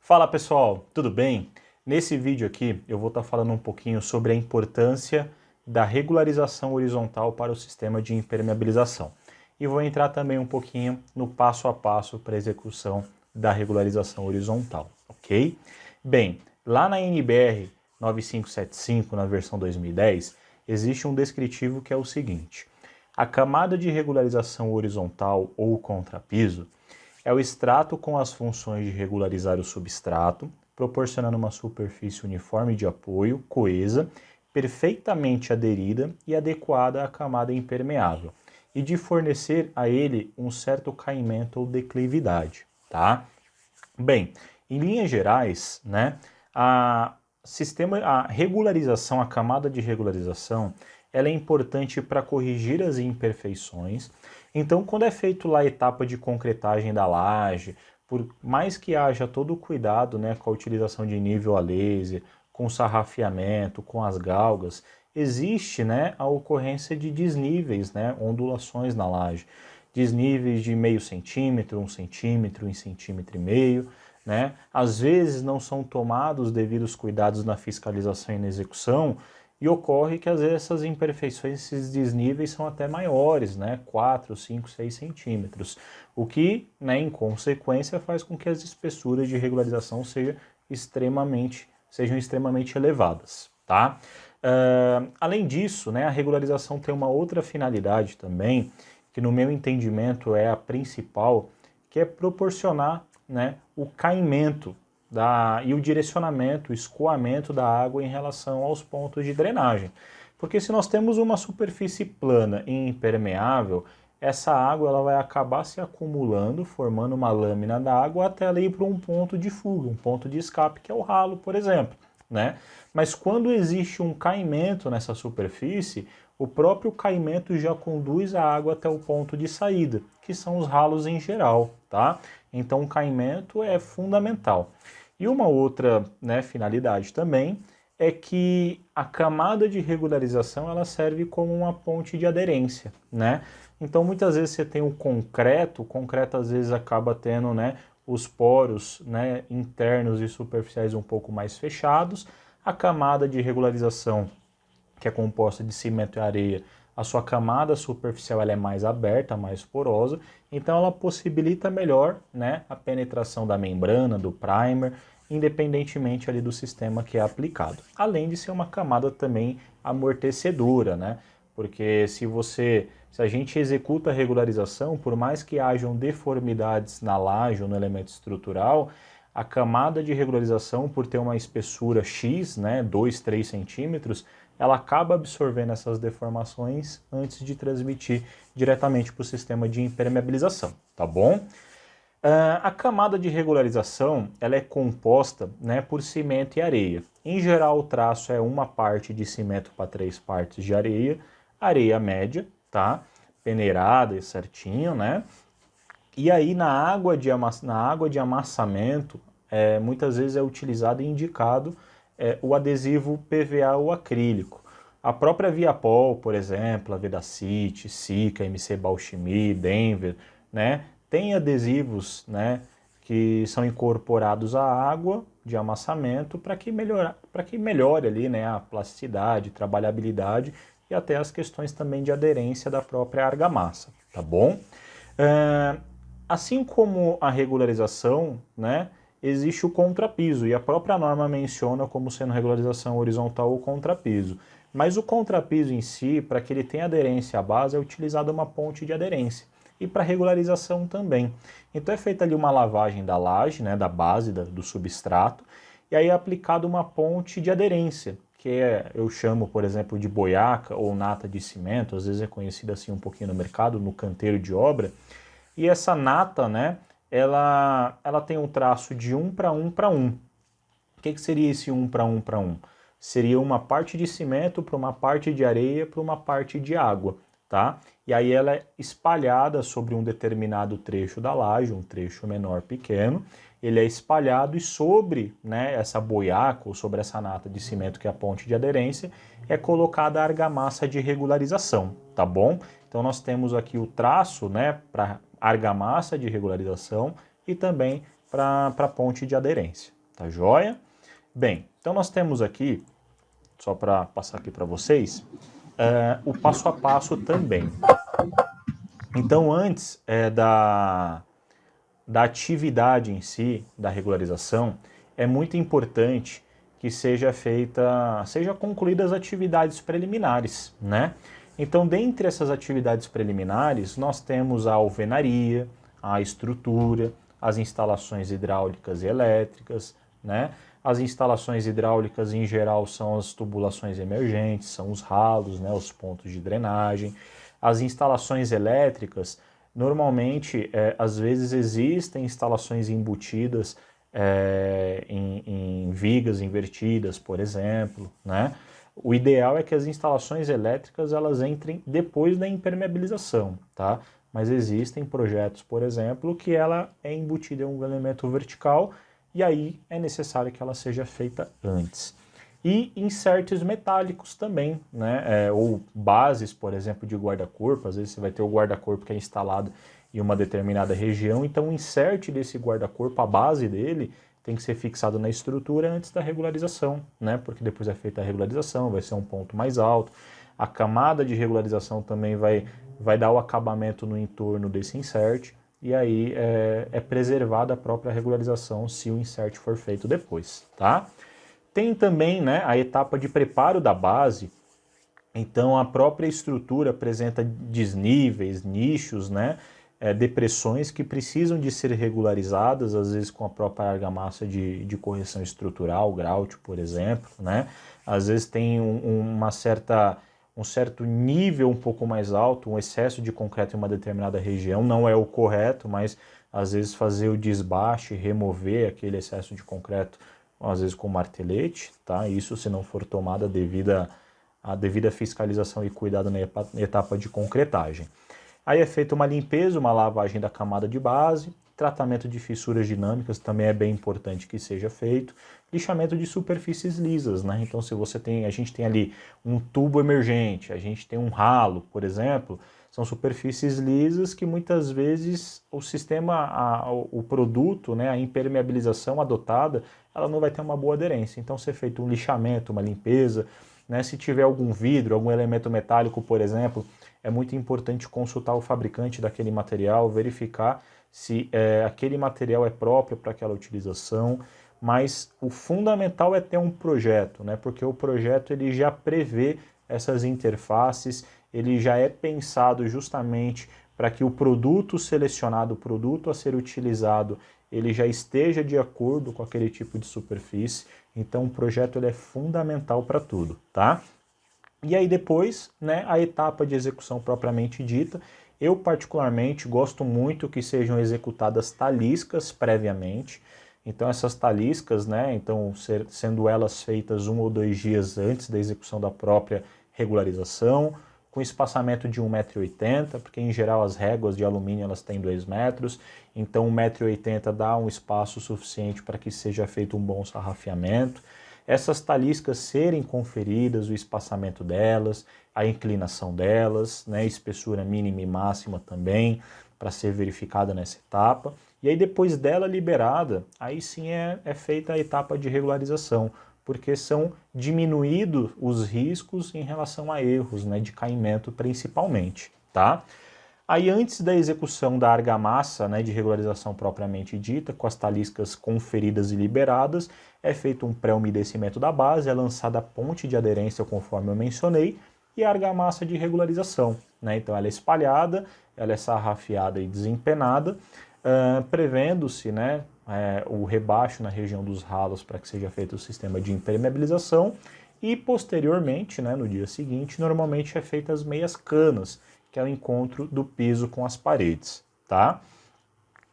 Fala pessoal, tudo bem? Nesse vídeo aqui eu vou estar falando um pouquinho sobre a importância da regularização horizontal para o sistema de impermeabilização. E vou entrar também um pouquinho no passo a passo para a execução da regularização horizontal, ok? Bem, lá na NBR 9575, na versão 2010, existe um descritivo que é o seguinte: a camada de regularização horizontal ou contrapiso é o extrato com as funções de regularizar o substrato, proporcionando uma superfície uniforme de apoio, coesa, perfeitamente aderida e adequada à camada impermeável, e de fornecer a ele um certo caimento ou declividade, tá? Bem, em linhas gerais, né, a regularização, a camada de regularização, ela é importante para corrigir as imperfeições. Então, quando é feito lá a etapa de concretagem da laje, por mais que haja todo o cuidado, né, com a utilização de nível a laser, com o sarrafeamento, com as galgas, existe, né, a ocorrência de desníveis, né, ondulações na laje. Desníveis de meio centímetro, 1 centímetro, 1,5 centímetro, né? Às vezes não são tomados os devidos cuidados na fiscalização e na execução, e ocorre que às vezes essas imperfeições, esses desníveis são até maiores, né? 4, 5, 6 centímetros, o que, né, em consequência, faz com que as espessuras de regularização sejam extremamente elevadas, tá? Além disso, né, a regularização tem uma outra finalidade também, que no meu entendimento é a principal, que é proporcionar, né, o caimento e o direcionamento, o escoamento da água em relação aos pontos de drenagem. Porque se nós temos uma superfície plana e impermeável, essa água ela vai acabar se acumulando, formando uma lâmina d'água até ela ir para um ponto de fuga, um ponto de escape, que é o ralo, por exemplo, né? Mas quando existe um caimento nessa superfície, o próprio caimento já conduz a água até o ponto de saída, que são os ralos em geral, tá? Então o caimento é fundamental. E uma outra, né, finalidade também é que a camada de regularização ela serve como uma ponte de aderência, né? Então muitas vezes você tem o concreto às vezes acaba tendo, né, os poros, né, internos e superficiais um pouco mais fechados. A camada de regularização, que é composta de cimento e areia, a sua camada superficial ela é mais aberta, mais porosa, então ela possibilita melhor, né, a penetração da membrana, do primer, independentemente ali do sistema que é aplicado. Além de ser uma camada também amortecedora, né? Porque se a gente executa a regularização, por mais que hajam deformidades na laje ou no elemento estrutural, a camada de regularização, por ter uma espessura X, né, 2, 3 centímetros, ela acaba absorvendo essas deformações antes de transmitir diretamente para o sistema de impermeabilização, tá bom? A camada de regularização ela é composta, né, por cimento e areia. Em geral, o traço é uma parte de cimento para 3 partes de areia, areia média, tá? Peneirada e certinho, né? E aí na água de amassamento, muitas vezes é utilizado e indicado o adesivo PVA ou acrílico. A própria Viapol, por exemplo, a Vedacity, Sika, MC Bauxime, Denver, né, tem adesivos, né, que são incorporados à água de amassamento para que melhore ali, né, a plasticidade, trabalhabilidade e até as questões também de aderência da própria argamassa, tá bom? Assim como a regularização, né, existe o contrapiso, e a própria norma menciona como sendo regularização horizontal ou contrapiso. Mas o contrapiso em si, para que ele tenha aderência à base, é utilizada uma ponte de aderência. E para regularização também. Então é feita ali uma lavagem da laje, né, da base, do substrato, e aí é aplicada uma ponte de aderência, que eu chamo, por exemplo, de boiaca ou nata de cimento, às vezes é conhecida assim um pouquinho no mercado, no canteiro de obra. E essa nata, né, ela tem um traço de 1 para 1 para 1. O que seria esse 1 para 1 para 1? Seria uma parte de cimento para uma parte de areia para uma parte de água, tá? E aí ela é espalhada sobre um determinado trecho da laje, um trecho menor pequeno, ele é espalhado e sobre, né, essa boiaca ou sobre essa nata de cimento que é a ponte de aderência, é colocada a argamassa de regularização, tá bom? Então nós temos aqui o traço, né, para argamassa de regularização e também para a ponte de aderência, tá joia? Bem, então nós temos aqui, só para passar aqui para vocês, o passo a passo também. Então, antes da atividade em si, da regularização, é muito importante que sejam concluídas as atividades preliminares, né? Então, dentre essas atividades preliminares, nós temos a alvenaria, a estrutura, as instalações hidráulicas e elétricas, né? As instalações hidráulicas, em geral, são as tubulações emergentes, são os ralos, né? Os pontos de drenagem. As instalações elétricas, normalmente, às vezes existem instalações embutidas em vigas invertidas, por exemplo, né? O ideal é que as instalações elétricas elas entrem depois da impermeabilização, tá? Mas existem projetos, por exemplo, que ela é embutida em um elemento vertical e aí é necessário que ela seja feita antes. E insertos metálicos também, né? Ou bases, por exemplo, de guarda-corpo. Às vezes você vai ter o guarda-corpo que é instalado em uma determinada região, então o insert desse guarda-corpo, a base dele, tem que ser fixado na estrutura antes da regularização, né? Porque depois é feita a regularização, vai ser um ponto mais alto. A camada de regularização também vai dar o acabamento no entorno desse insert, e aí é preservada a própria regularização se o insert for feito depois, tá? Tem também, né, a etapa de preparo da base. Então a própria estrutura apresenta desníveis, nichos, né, depressões que precisam de ser regularizadas, às vezes com a própria argamassa de correção estrutural, grout, por exemplo, né? Às vezes tem um certo nível um pouco mais alto, um excesso de concreto em uma determinada região, não é o correto, mas às vezes fazer o desbaste, remover aquele excesso de concreto, às vezes com martelete, tá? Isso se não for tomada a devida fiscalização e cuidado na etapa de concretagem. Aí é feita uma limpeza, uma lavagem da camada de base, tratamento de fissuras dinâmicas também é bem importante que seja feito, lixamento de superfícies lisas, né? Então se a gente tem ali um tubo emergente, a gente tem um ralo, por exemplo, são superfícies lisas que muitas vezes o sistema, o produto, né, a impermeabilização adotada, ela não vai ter uma boa aderência. Então ser feito um lixamento, uma limpeza, né? Se tiver algum vidro, algum elemento metálico, por exemplo, é muito importante consultar o fabricante daquele material, verificar se aquele material é próprio para aquela utilização, mas o fundamental é ter um projeto, né? Porque o projeto ele já prevê essas interfaces, ele já é pensado justamente para que o produto selecionado, o produto a ser utilizado, ele já esteja de acordo com aquele tipo de superfície. Então o projeto ele é fundamental para tudo, tá? E aí depois, né, a etapa de execução propriamente dita, eu particularmente gosto muito que sejam executadas taliscas previamente. Então essas taliscas, né, então sendo elas feitas 1 ou 2 dias antes da execução da própria regularização, com espaçamento de 1,80 m, porque em geral as réguas de alumínio elas têm 2 metros, então 1,80 m dá um espaço suficiente para que seja feito um bom sarrafeamento. Essas taliscas serem conferidas, o espaçamento delas, a inclinação delas, né, espessura mínima e máxima também, para ser verificada nessa etapa. E aí depois dela liberada, aí sim é feita a etapa de regularização, porque são diminuídos os riscos em relação a erros, né, de caimento principalmente, tá? Aí antes da execução da argamassa, né, de regularização propriamente dita, com as taliscas conferidas e liberadas, é feito um pré-umedecimento da base, é lançada a ponte de aderência conforme eu mencionei, e a argamassa de regularização, né? Então ela é espalhada, ela é sarrafeada e desempenada, prevendo-se, né, o rebaixo na região dos ralos para que seja feito o sistema de impermeabilização, e posteriormente, né, no dia seguinte, normalmente é feita as meias canas, que é o encontro do piso com as paredes, tá?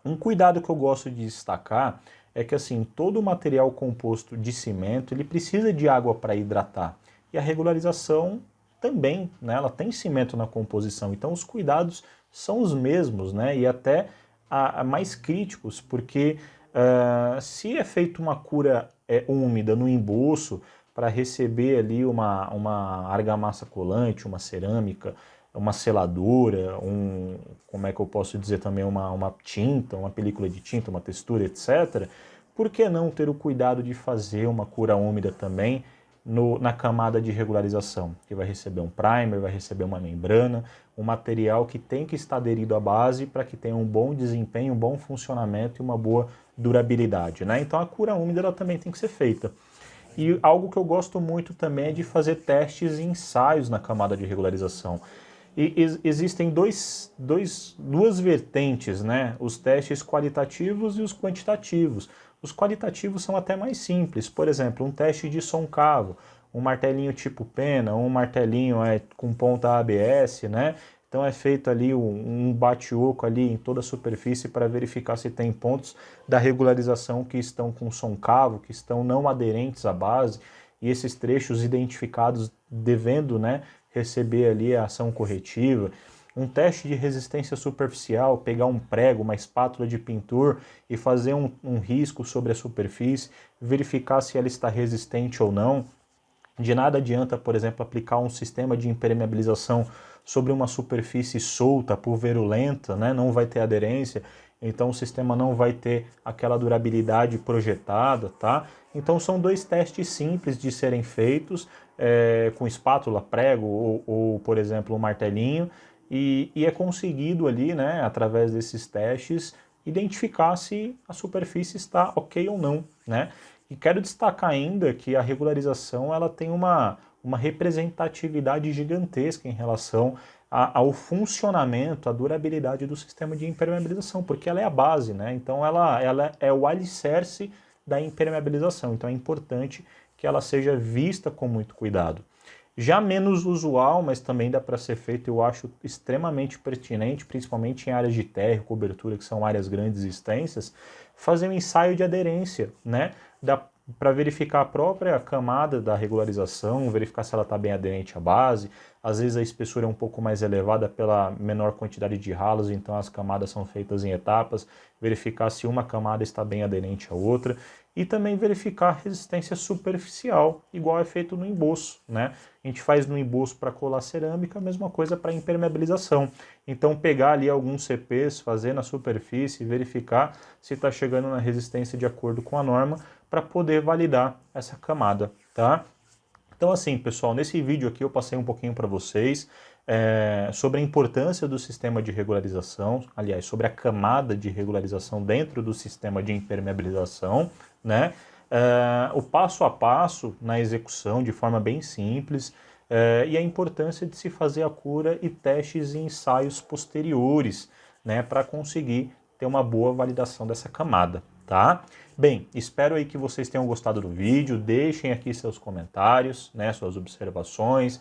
Um cuidado que eu gosto de destacar é que assim, todo o material composto de cimento, ele precisa de água para hidratar. E a regularização também, né? Ela tem cimento na composição, então os cuidados são os mesmos, né? E até mais críticos, porque se é feita uma cura úmida no emboço para receber ali uma argamassa colante, uma cerâmica, uma seladura, como é que eu posso dizer também, uma tinta, uma película de tinta, uma textura, etc., por que não ter o cuidado de fazer uma cura úmida também na camada de regularização? Que vai receber um primer, vai receber uma membrana, um material que tem que estar aderido à base para que tenha um bom desempenho, um bom funcionamento e uma boa durabilidade, né? Então a cura úmida ela também tem que ser feita. E algo que eu gosto muito também é de fazer testes e ensaios na camada de regularização. E existem duas vertentes, né? Os testes qualitativos e os quantitativos. Os qualitativos são até mais simples. Por exemplo, um teste de som-cavo, um martelinho tipo pena, um martelinho com ponta ABS, né? Então é feito ali um bate-oco ali em toda a superfície para verificar se tem pontos da regularização que estão com som-cavo, que estão não aderentes à base, e esses trechos identificados devendo, né, receber ali a ação corretiva. Um teste de resistência superficial, pegar um prego, uma espátula de pintura e fazer um risco sobre a superfície, verificar se ela está resistente ou não. De nada adianta, por exemplo, aplicar um sistema de impermeabilização sobre uma superfície solta, pulverulenta, né? Não vai ter aderência, então o sistema não vai ter aquela durabilidade projetada, tá? Então são dois testes simples de serem feitos, com espátula, prego ou, por exemplo, um martelinho, e é conseguido ali, né, através desses testes, identificar se a superfície está ok ou não, né? E quero destacar ainda que a regularização ela tem uma representatividade gigantesca em relação ao funcionamento, à durabilidade do sistema de impermeabilização, porque ela é a base, né? Então ela é o alicerce da impermeabilização, então é importante que ela seja vista com muito cuidado. Já menos usual, mas também dá para ser feito, eu acho extremamente pertinente, principalmente em áreas de terra e cobertura, que são áreas grandes e extensas, fazer um ensaio de aderência, né? Para verificar a própria camada da regularização, verificar se ela está bem aderente à base. Às vezes a espessura é um pouco mais elevada pela menor quantidade de ralos, então as camadas são feitas em etapas, verificar se uma camada está bem aderente à outra e também verificar a resistência superficial, igual é feito no emboço, né? A gente faz no emboço para colar cerâmica, a mesma coisa para impermeabilização. Então pegar ali alguns CPs, fazer na superfície, verificar se está chegando na resistência de acordo com a norma, para poder validar essa camada, tá? Então assim, pessoal, nesse vídeo aqui eu passei um pouquinho para vocês sobre a importância do sistema de regularização, aliás, sobre a camada de regularização dentro do sistema de impermeabilização, né? O passo a passo na execução de forma bem simples, e a importância de se fazer a cura e testes e ensaios posteriores, né, para conseguir ter uma boa validação dessa camada, tá? Bem, espero aí que vocês tenham gostado do vídeo, deixem aqui seus comentários, né, suas observações,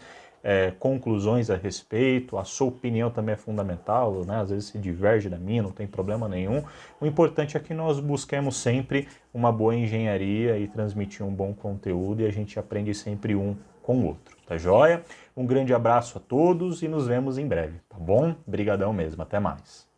conclusões a respeito, a sua opinião também é fundamental, né, às vezes se diverge da minha, não tem problema nenhum. O importante é que nós busquemos sempre uma boa engenharia e transmitir um bom conteúdo e a gente aprende sempre um com o outro, tá joia? Um grande abraço a todos e nos vemos em breve, tá bom? Brigadão mesmo, até mais.